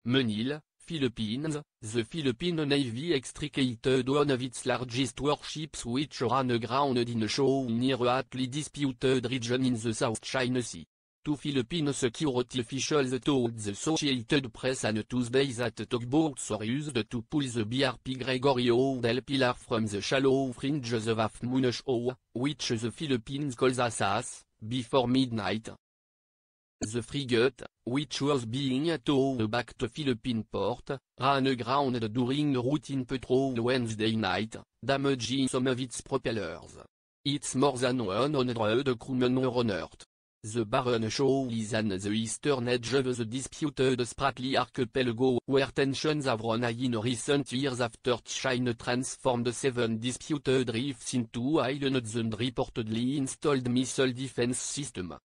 Manille, Philippines. The Philippine Navy extricated one of its largest warships which ran aground in a shoal near a hotly disputed region in the South China Sea. Two Philippine security officials told the Associated Press on Tuesday that tugboats were used to pull the BRP Gregorio del Pilar from the shallow fringes of Half Moon Shoal, which the Philippines calls Asas, before midnight. The frigate, which was being towed back to Philippine port, ran aground during a routine patrol Wednesday night, damaging some of its propellers. It's more than 100 crewmen were unhurt. The Barren Shoal is on the eastern edge of the disputed Spratly Archipelago, where tensions have run high in recent years after China transformed 7 disputed reefs into islands and reportedly installed missile defense systems.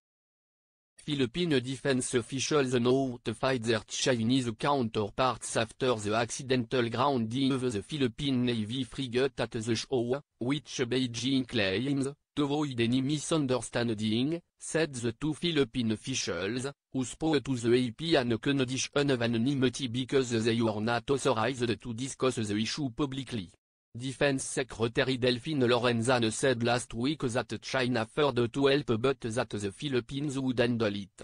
Philippine defense officials notified their Chinese counterparts after the accidental grounding of the Philippine Navy frigate at the shoal, which Beijing claims, to avoid any misunderstanding, said the two Philippine officials, who spoke to the AP on a condition of anonymity because they were not authorized to discuss the issue publicly. Defense Secretary Delphine Lorenzan said last week that China offered to help but that the Philippines would handle it.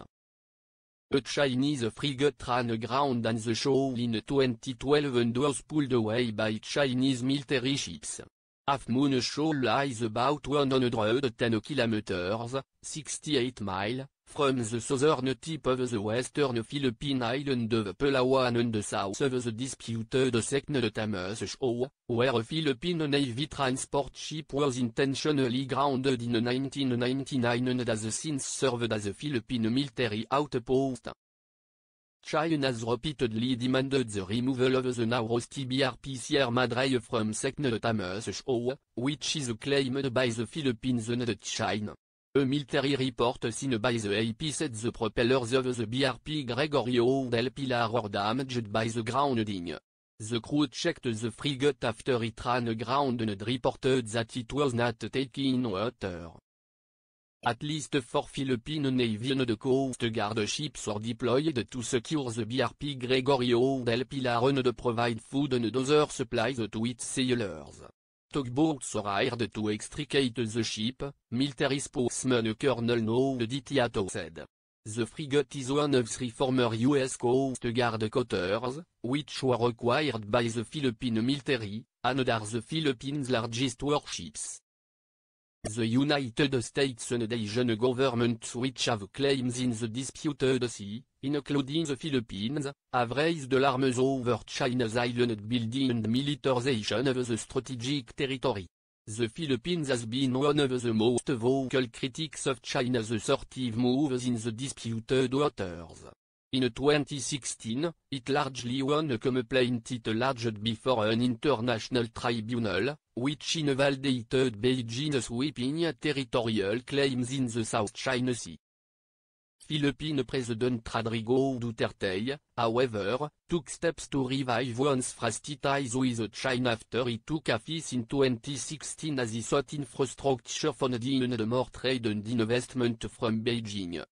A Chinese frigate ran aground on the shoal in 2012 and was pulled away by Chinese military ships. Half Moon Shoal lies about 110 kilometers, 68 miles, from the southern tip of the western Philippine island of Palawan and south of the disputed Second Tamas Shoal, where a Philippine Navy transport ship was intentionally grounded in 1999 and has since served as a Philippine military outpost. China has repeatedly demanded the removal of the now rusty BRP Sierra Madre from Second Tamas Shoal, which is claimed by the Philippines and China. A military report seen by the AP said the propellers of the BRP Gregorio del Pilar were damaged by the grounding. The crew checked the frigate after it ran aground and reported that it was not taking in water. At least 4 Philippine Navy and Coast Guard ships were deployed to secure the BRP Gregorio del Pilar and provide food and other supplies to its sailors. Tugboats were hired to extricate the ship, military spokesman Colonel Noel Ditiato said. The frigate is one of 3 former U.S. Coast Guard cutters, which were acquired by the Philippine military, and are the Philippines' largest warships. The United States and Asian governments which have claims in the disputed sea, including the Philippines, have raised alarms over China's island building and militarization of the strategic territory. The Philippines has been one of the most vocal critics of China's assertive moves in the disputed waters. In 2016, it largely won a complaint it lodged before an international tribunal, which invalidated Beijing's sweeping territorial claims in the South China Sea. Philippine President Rodrigo Duterte, however, took steps to revive once frosty ties with China after he took office in 2016 as he sought infrastructure funding and more trade and investment from Beijing.